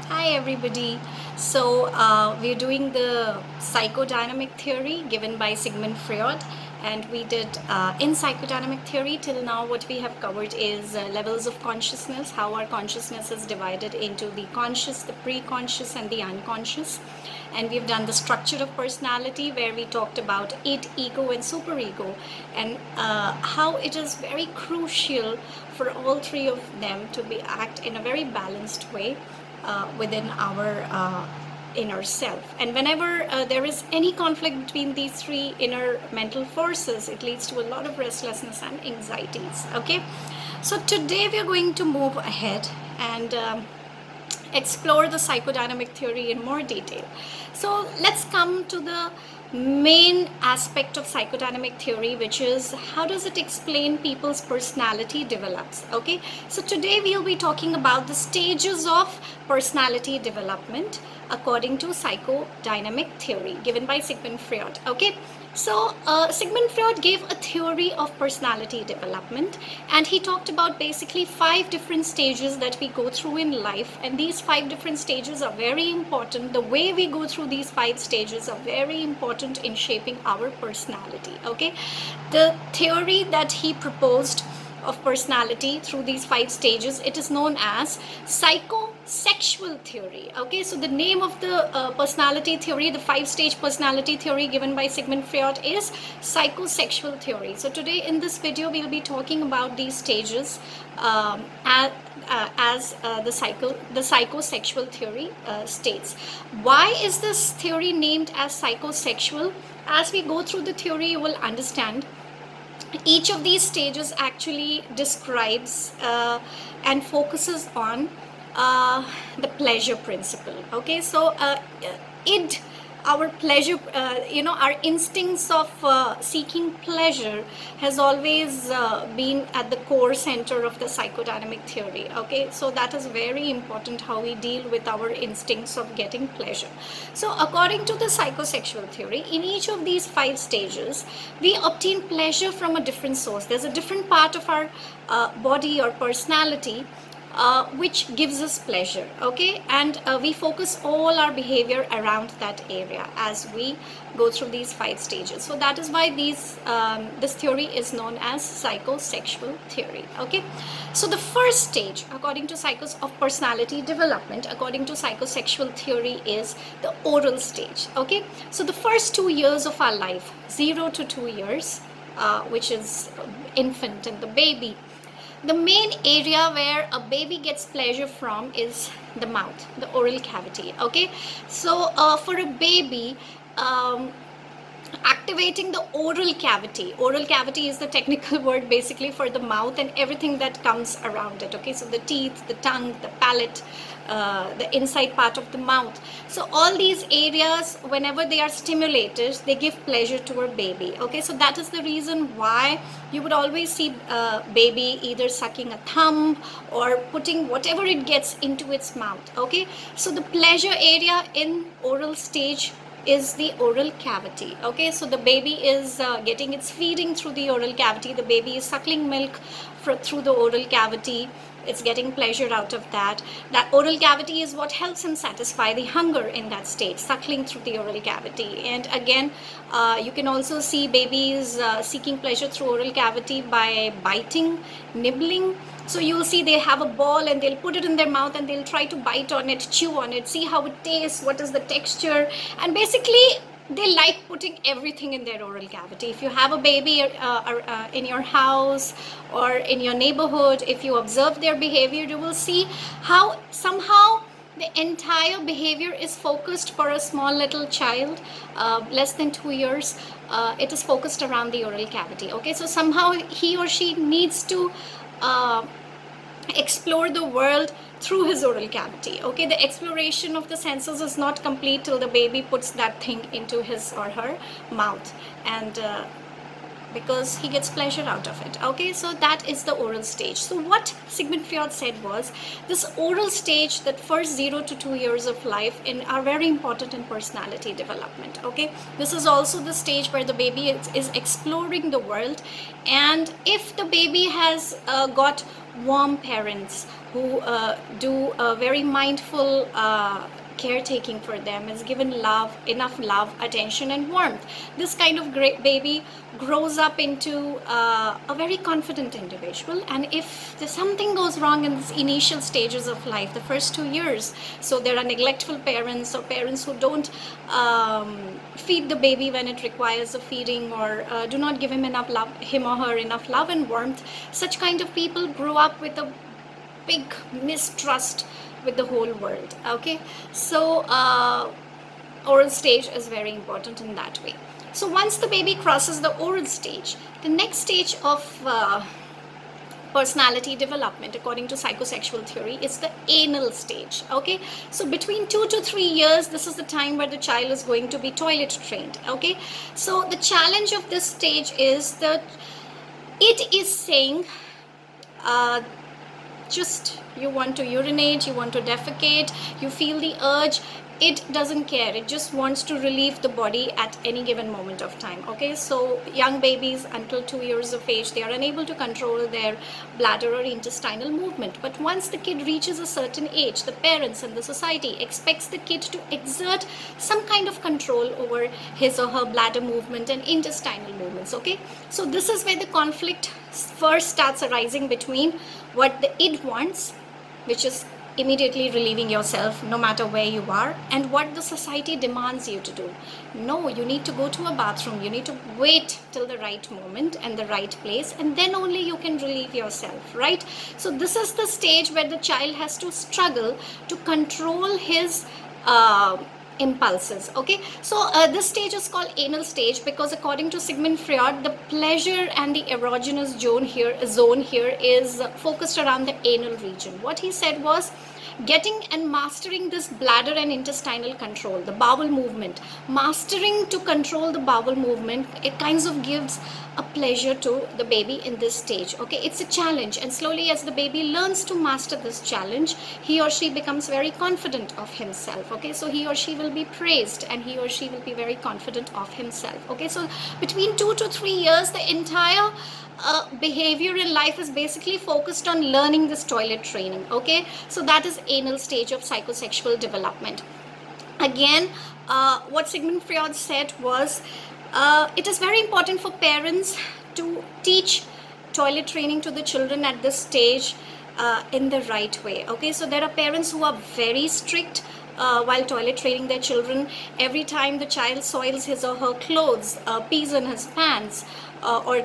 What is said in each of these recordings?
Hi everybody. We're doing the psychodynamic theory given by Sigmund Freud, and we did in psychodynamic theory till now what we have covered is levels of consciousness, how our consciousness is divided into the conscious, the pre-conscious and the unconscious. And we've done the structure of personality where we talked about id, ego and superego, and how it is very crucial for all three of them to be act in a very balanced way within our inner self. And whenever there is any conflict between these three inner mental forces, it leads to a lot of restlessness and anxieties. Okay, so today we are going to move ahead and explore the psychodynamic theory in more detail. So let's come to the main aspect of psychodynamic theory, which is how does it explain people's personality develops. Okay, so today we'll be talking about the stages of personality development according to psychodynamic theory given by Sigmund Freud. Okay, so Sigmund Freud gave a theory of personality development, and he talked about basically 5 different stages that we go through in life, and these 5 different stages are very important. The way we go through these 5 stages are very important in shaping our personality. Okay, the theory that he proposed of personality through these 5 stages, it is known as psychosexual theory. Okay, so the name of the personality theory, the 5-stage personality theory given by Sigmund Freud, is psychosexual theory. So today in this video we'll be talking about these stages as the psychosexual theory states. Why is this theory named as psychosexual? As we go through the theory, you will understand each of these stages actually describes and focuses on the pleasure principle. Okay, so id, our pleasure, our instincts of seeking pleasure has always been at the core center of the psychodynamic theory. Okay, so that is very important, how we deal with our instincts of getting pleasure. So according to the psychosexual theory, in each of these 5 stages we obtain pleasure from a different source. There's a different part of our body or personality which gives us pleasure. Okay, and we focus all our behavior around that area as we go through these 5 stages. So that is why this theory is known as psychosexual theory. Okay, so the first stage according to of personality development according to psychosexual theory is the oral stage. Okay, so the first 2 years of our life, 0 to 2 years, which is infant and the baby, the main area where a baby gets pleasure from is the mouth, the oral cavity. Okay, so for a baby, activating the oral cavity is the technical word basically for the mouth and everything that comes around it. Okay, so the teeth, the tongue, the palate, the inside part of the mouth. So all these areas, whenever they are stimulated, they give pleasure to a baby. Okay, so that is the reason why you would always see a baby either sucking a thumb or putting whatever it gets into its mouth. Okay, so the pleasure area in oral stage is the oral cavity. Okay, so the baby is getting its feeding through the oral cavity. The baby is suckling milk through the oral cavity. It's getting pleasure out of that. That oral cavity is what helps him satisfy the hunger in that state, suckling through the oral cavity. And again, you can also see babies seeking pleasure through oral cavity by biting, nibbling. So you'll see they have a ball and they'll put it in their mouth and they'll try to bite on it, chew on it, see how it tastes, what is the texture, and basically they like putting everything in their oral cavity. If you have a baby in your house or in your neighborhood, if you observe their behavior, you will see how somehow the entire behavior is focused for a small little child, less than 2 years. It is focused around the oral cavity. Okay, so somehow he or she needs to explore the world through his oral cavity. Okay, the exploration of the senses is not complete till the baby puts that thing into his or her mouth, and because he gets pleasure out of it. Okay, so that is the oral stage. So what Sigmund Freud said was this oral stage, that first 0 to 2 years of life are very important in personality development. Okay, this is also the stage where the baby is exploring the world, and if the baby has got warm parents who do very mindful caretaking for them, is given love, enough love, attention, and warmth. This kind of great baby grows up into a very confident individual. And if something goes wrong in these initial stages of life, the first 2 years, so there are neglectful parents or parents who don't feed the baby when it requires a feeding, or do not give him enough love, him or her enough love and warmth, such kind of people grow up with a big mistrust with the whole world. Okay, so oral stage is very important in that way. So once the baby crosses the oral stage, the next stage of personality development, according to psychosexual theory, is the anal stage. Okay, so between 2 to 3 years, this is the time where the child is going to be toilet trained. Okay, so the challenge of this stage is that it is saying just you want to urinate, you want to defecate, you feel the urge, it doesn't care, it just wants to relieve the body at any given moment of time. Okay, so young babies until 2 years of age, they are unable to control their bladder or intestinal movement. But once the kid reaches a certain age, the parents and the society expects the kid to exert some kind of control over his or her bladder movement and intestinal movements. Okay, so this is where the conflict first starts arising between what the id wants, which is immediately relieving yourself no matter where you are, and what the society demands you to do. No, you need to go to a bathroom, you need to wait till the right moment and the right place, and then only you can relieve yourself, right? So this is the stage where the child has to struggle to control his impulses. Okay, so this stage is called anal stage because according to Sigmund Freud, the pleasure and the erogenous zone here is focused around the anal region. What he said was, getting and mastering this bladder and intestinal control, the bowel movement, mastering to control the bowel movement, it kinds of gives a pleasure to the baby in this stage. Okay, it's a challenge, and slowly as the baby learns to master this challenge, he or she becomes very confident of himself. Okay, so he or she will be praised and he or she will be very confident of himself. Okay, so between 2 to 3 years, the entire behavior in life is basically focused on learning this toilet training. Okay, so that is anal stage of psychosexual development. Again, what Sigmund Freud said was, it is very important for parents to teach toilet training to the children at this stage in the right way. Okay, so there are parents who are very strict while toilet training their children. Every time the child soils his or her clothes, pees in his pants, or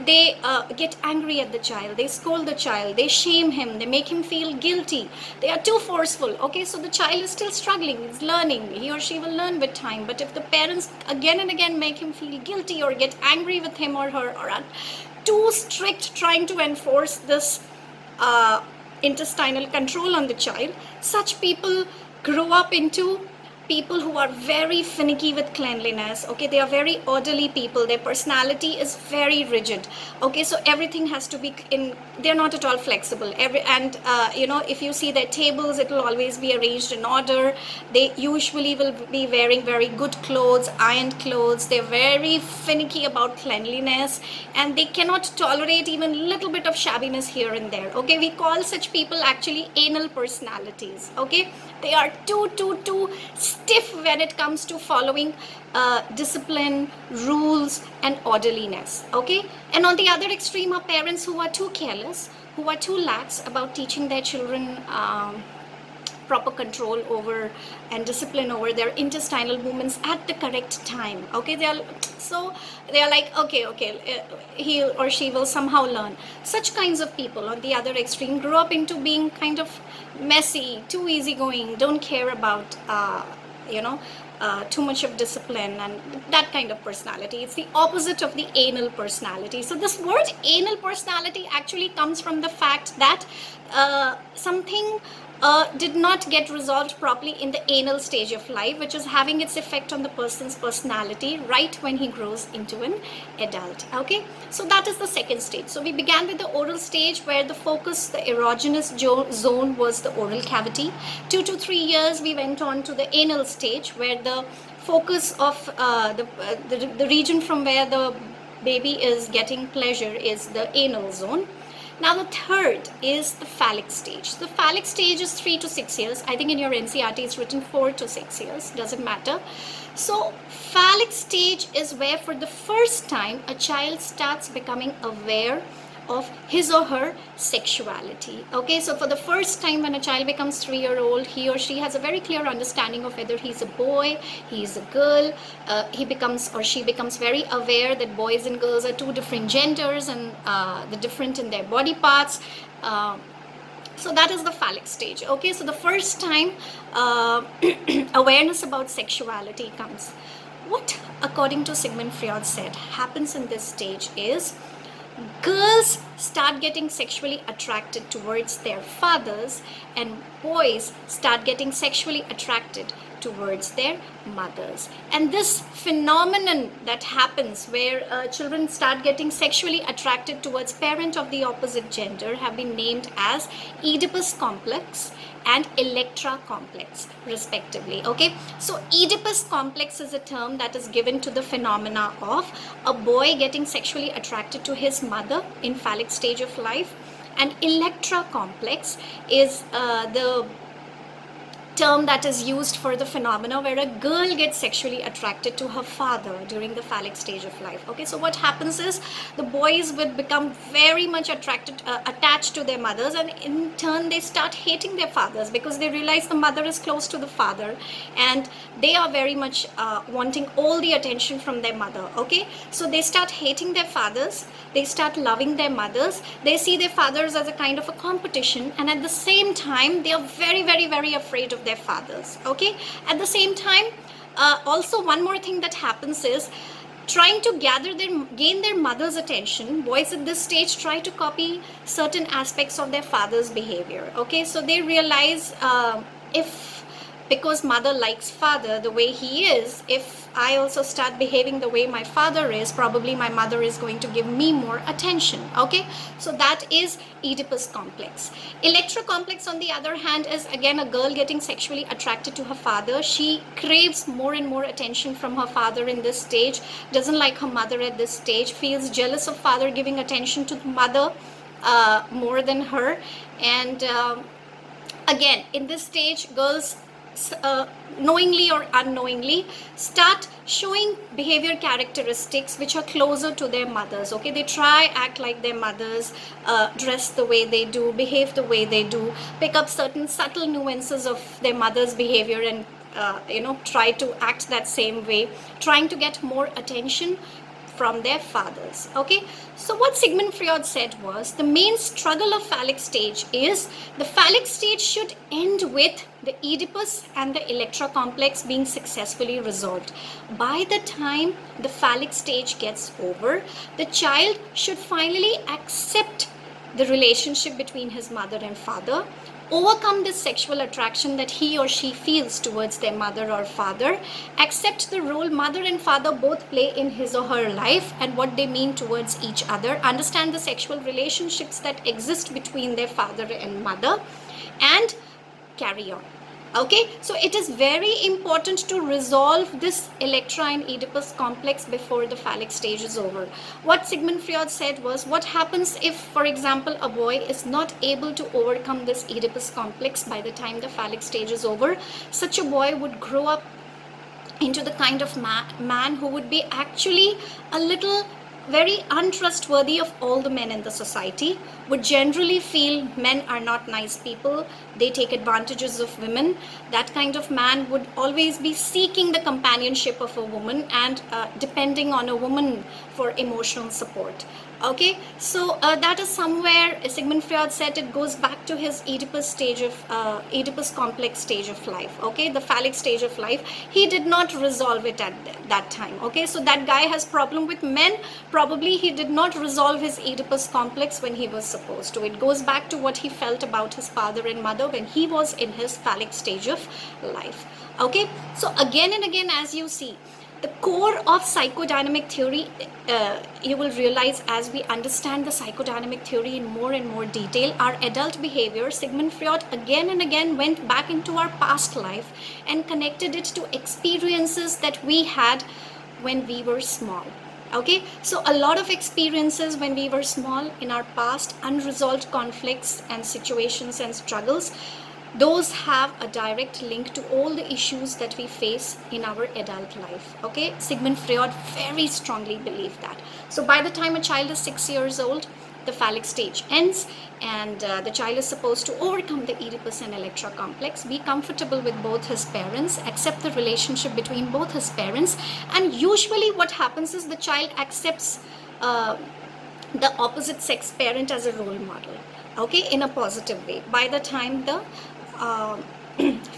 they get angry at the child, they scold the child, they shame him, they make him feel guilty, they are too forceful. Okay, so the child is still struggling, is learning, he or she will learn with time. But if the parents again and again make him feel guilty or get angry with him or her, or are too strict trying to enforce this intestinal control on the child, such people grow up into people who are very finicky with cleanliness. Okay, they are very orderly people, their personality is very rigid. Okay, so everything has to be in, they're not at all flexible. If you see their tables, it will always be arranged in order. They usually will be wearing very good clothes, ironed clothes. They're very finicky about cleanliness, and they cannot tolerate even little bit of shabbiness here and there. Okay, we call such people actually anal personalities. Okay, they are too stiff when it comes to following discipline, rules, and orderliness. Okay, and on the other extreme are parents who are too careless, who are too lax about teaching their children proper control over and discipline over their intestinal movements at the correct time. Okay, they are like, okay, he or she will somehow learn. Such kinds of people on the other extreme grow up into being kind of messy, too easygoing, don't care about too much of discipline and that kind of personality. It's the opposite of the anal personality. So this word anal personality actually comes from the fact that something did not get resolved properly in the anal stage of life, which is having its effect on the person's personality right when he grows into an adult. Okay, so that is the second stage. So we began with the oral stage, where the focus, the erogenous zone, was the oral cavity. 2 to 3 years we went on to the anal stage, where the focus of the region from where the baby is getting pleasure is the anal zone. Now the third is the phallic stage. The phallic stage is 3 to 6 years. I think in your NCRT it's written 4 to 6 years, doesn't matter. So phallic stage is where for the first time a child starts becoming aware of his or her sexuality. Okay, so for the first time when a child becomes 3-year-old, he or she has a very clear understanding of whether he's a boy, he's a girl. He becomes or she becomes very aware that boys and girls are two different genders and the different in their body parts. So that is the phallic stage. Okay, so the first time awareness about sexuality comes. What, according to Sigmund Freud said, happens in this stage is girls start getting sexually attracted towards their fathers and boys start getting sexually attracted towards their mothers. And this phenomenon that happens where children start getting sexually attracted towards parent of the opposite gender have been named as Oedipus complex and Electra complex respectively. Okay, so Oedipus complex is a term that is given to the phenomena of a boy getting sexually attracted to his mother in phallic stage of life, and Electra complex is the term that is used for the phenomena where a girl gets sexually attracted to her father during the phallic stage of life. Okay, so what happens is the boys would become very much attached to their mothers, and in turn they start hating their fathers because they realize the mother is close to the father and they are very much wanting all the attention from their mother. Okay, so they start hating their fathers, they start loving their mothers, they see their fathers as a kind of a competition, and at the same time they are very, very, very afraid of their fathers. Okay, at the same time also one more thing that happens is trying to gain their mother's attention. Boys at this stage try to copy certain aspects of their father's behavior. Okay, so they realize if because mother likes father the way he is, if I also start behaving the way my father is, probably my mother is going to give me more attention. Okay, so that is Oedipus complex. Electra complex on the other hand is again a girl getting sexually attracted to her father. She craves more and more attention from her father in this stage, doesn't like her mother at this stage, feels jealous of father giving attention to the mother more than her. And again in this stage girls knowingly or unknowingly start showing behavior characteristics which are closer to their mothers. Okay, they try act like their mothers, dress the way they do, behave the way they do, pick up certain subtle nuances of their mother's behavior and try to act that same way, trying to get more attention from their fathers. Okay, so what Sigmund Freud said was the main struggle of phallic stage is the phallic stage should end with the Oedipus and the Electra complex being successfully resolved. By the time the phallic stage gets over, the child should finally accept the relationship between his mother and father, overcome this sexual attraction that he or she feels towards their mother or father, accept the role mother and father both play in his or her life and what they mean towards each other, understand the sexual relationships that exist between their father and mother, and carry on. Okay, so it is very important to resolve this Electra and Oedipus complex before the phallic stage is over. What Sigmund Freud said was, what happens if, for example, a boy is not able to overcome this Oedipus complex by the time the phallic stage is over? Such a boy would grow up into the kind of man who would be actually a little very untrustworthy of all the men in the society, would generally feel men are not nice people, they take advantages of women. That kind of man would always be seeking the companionship of a woman and depending on a woman for emotional support. Okay, so that is somewhere Sigmund Freud said it goes back to his Oedipus complex stage of life. Okay, the phallic stage of life, he did not resolve it at that time. Okay, so that guy has problem with men, probably he did not resolve his Oedipus complex when he was supposed to. It goes back to what he felt about his father and mother when he was in his phallic stage of life. Okay, so again and again, as you see, the core of psychodynamic theory, you will realize as we understand the psychodynamic theory in more and more detail, our adult behavior, Sigmund Freud again and again went back into our past life and connected it to experiences that we had when we were small. Okay, so a lot of experiences when we were small in our past, unresolved conflicts and situations and struggles, those have a direct link to all the issues that we face in our adult life. Okay, Sigmund Freud very strongly believed that. So by the time a child is 6 years old, the phallic stage ends, and the child is supposed to overcome the Oedipus and Electra complex, be comfortable with both his parents, accept the relationship between both his parents, and usually what happens is the child accepts the opposite sex parent as a role model, okay, in a positive way by the time the uh,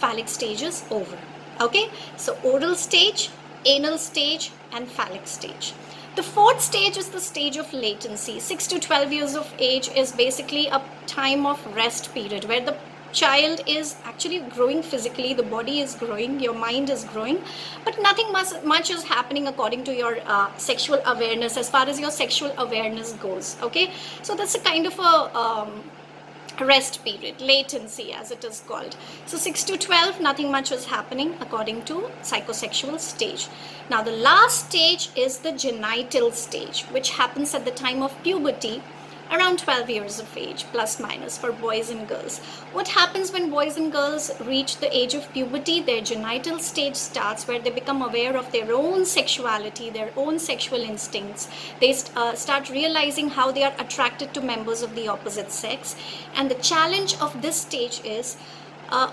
phallic stage is over. Okay, so oral stage, anal stage, and phallic stage. The fourth stage is the stage of latency. 6 to 12 years of age is basically a time of rest period where the child is actually growing physically, the body is growing, your mind is growing, but nothing much is happening according to your sexual awareness as far as your sexual awareness goes. Okay, so that's a kind of a rest period, latency as it is called. So 6 to 12, nothing much is happening according to psychosexual stage. Now the last stage is the genital stage, which happens at the time of puberty, around 12 years of age, plus minus, for boys and girls. What happens when boys and girls reach the age of puberty? Their genital stage starts where they become aware of their own sexuality, their own sexual instincts. They start realizing how they are attracted to members of the opposite sex. And the challenge of this stage is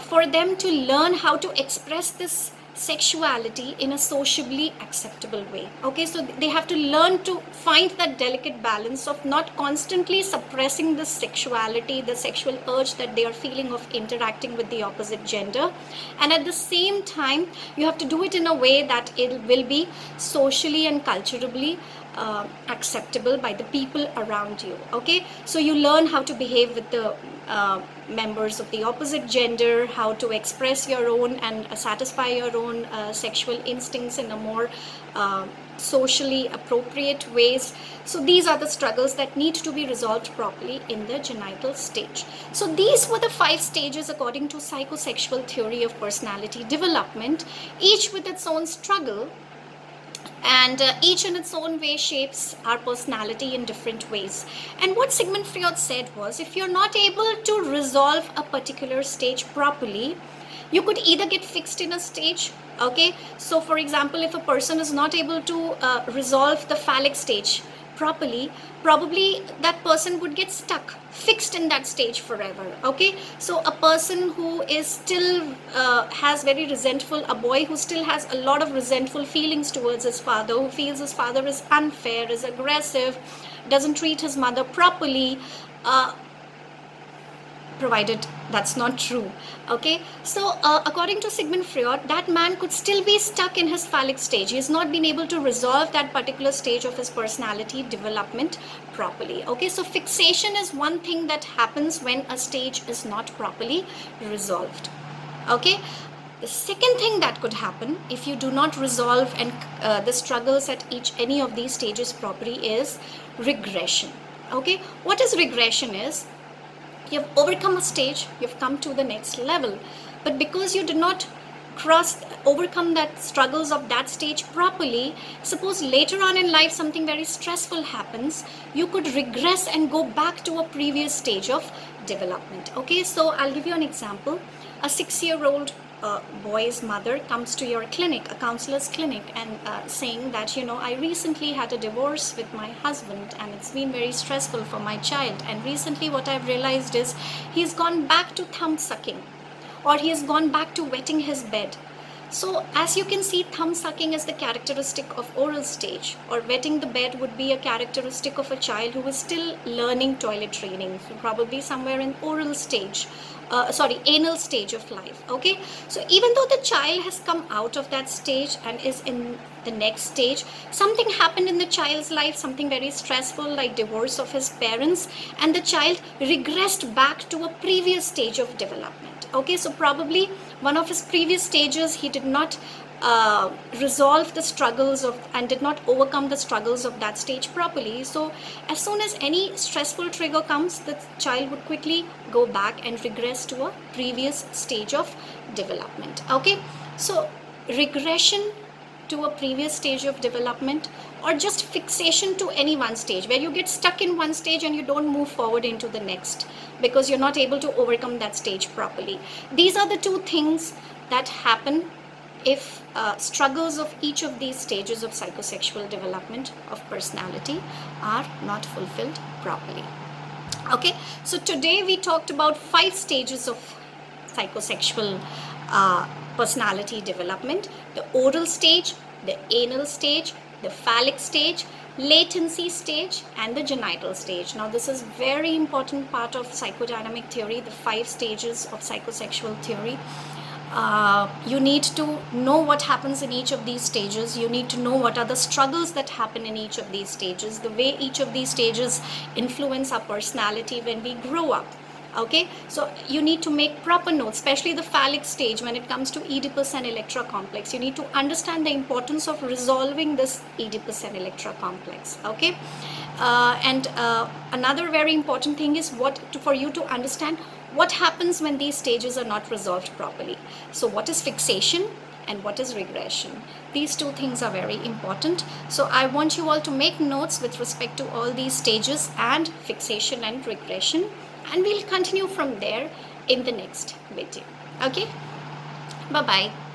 for them to learn how to express this sexuality in a sociably acceptable way. Okay, so they have to learn to find that delicate balance of not constantly suppressing the sexuality, the sexual urge that they are feeling of interacting with the opposite gender, and at the same time you have to do it in a way that it will be socially and culturally acceptable by the people around you. Okay, so you learn how to behave with the members of the opposite gender, how to express your own and satisfy your own sexual instincts in a more socially appropriate ways. So these are the struggles that need to be resolved properly in the genital stage. So these were the 5 stages according to psychosexual theory of personality development, each with its own struggle, and each in its own way shapes our personality in different ways. And what Sigmund Freud said was, if you're not able to resolve a particular stage properly, you could either get fixed in a stage. Okay, so for example, if a person is not able to resolve the phallic stage properly, probably that person would get stuck, fixed in that stage forever. Okay, so a person who is still has very resentful, a boy who still has a lot of resentful feelings towards his father, who feels his father is unfair, is aggressive, doesn't treat his mother properly, provided that's not true. Okay, so according to Sigmund Freud, that man could still be stuck in his phallic stage. He has not been able to resolve that particular stage of his personality development properly. Okay, so fixation is one thing that happens when a stage is not properly resolved. Okay, the second thing that could happen if you do not resolve and the struggles at any of these stages properly is regression. Okay, what is regression is, you've overcome a stage, you've come to the next level, but because you did not overcome that struggles of that stage properly, suppose later on in life something very stressful happens, you could regress and go back to a previous stage of development. Okay, so I'll give you an example. A 6-year-old boy's mother comes to your clinic, a counselor's clinic, and saying that, I recently had a divorce with my husband and it's been very stressful for my child, and recently what I've realized is he's gone back to thumb sucking, or he has gone back to wetting his bed. So as you can see, thumb sucking is the characteristic of oral stage, or wetting the bed would be a characteristic of a child who is still learning toilet training, so probably somewhere in oral stage, anal stage of life. Okay, so even though the child has come out of that stage and is in the next stage, something happened in the child's life, something very stressful like divorce of his parents, and the child regressed back to a previous stage of development. Okay, so probably one of his previous stages he did not resolve the struggles of and did not overcome the struggles of that stage properly. So as soon as any stressful trigger comes, the child would quickly go back and regress to a previous stage of development. Okay, so regression to a previous stage of development or just fixation to any one stage, where you get stuck in one stage and you don't move forward into the next because you're not able to overcome that stage properly. These are the two things that happen if struggles of each of these stages of psychosexual development of personality are not fulfilled properly. Okay, so today we talked about 5 stages of psychosexual personality development: the oral stage, the anal stage, the phallic stage, latency stage, and the genital stage. Now, this is very important part of psychodynamic theory, the 5 stages of psychosexual theory. You need to know what happens in each of these stages. You need to know what are the struggles that happen in each of these stages, the way each of these stages influence our personality when we grow up. Okay, so you need to make proper notes, especially the phallic stage when it comes to Oedipus and Electra complex. You need to understand the importance of resolving this Oedipus and Electra complex. Okay, and another very important thing is for you to understand what happens when these stages are not resolved properly. So what is fixation and what is regression? These two things are very important. So I want you all to make notes with respect to all these stages and fixation and regression, and we'll continue from there in the next video. Okay, bye bye.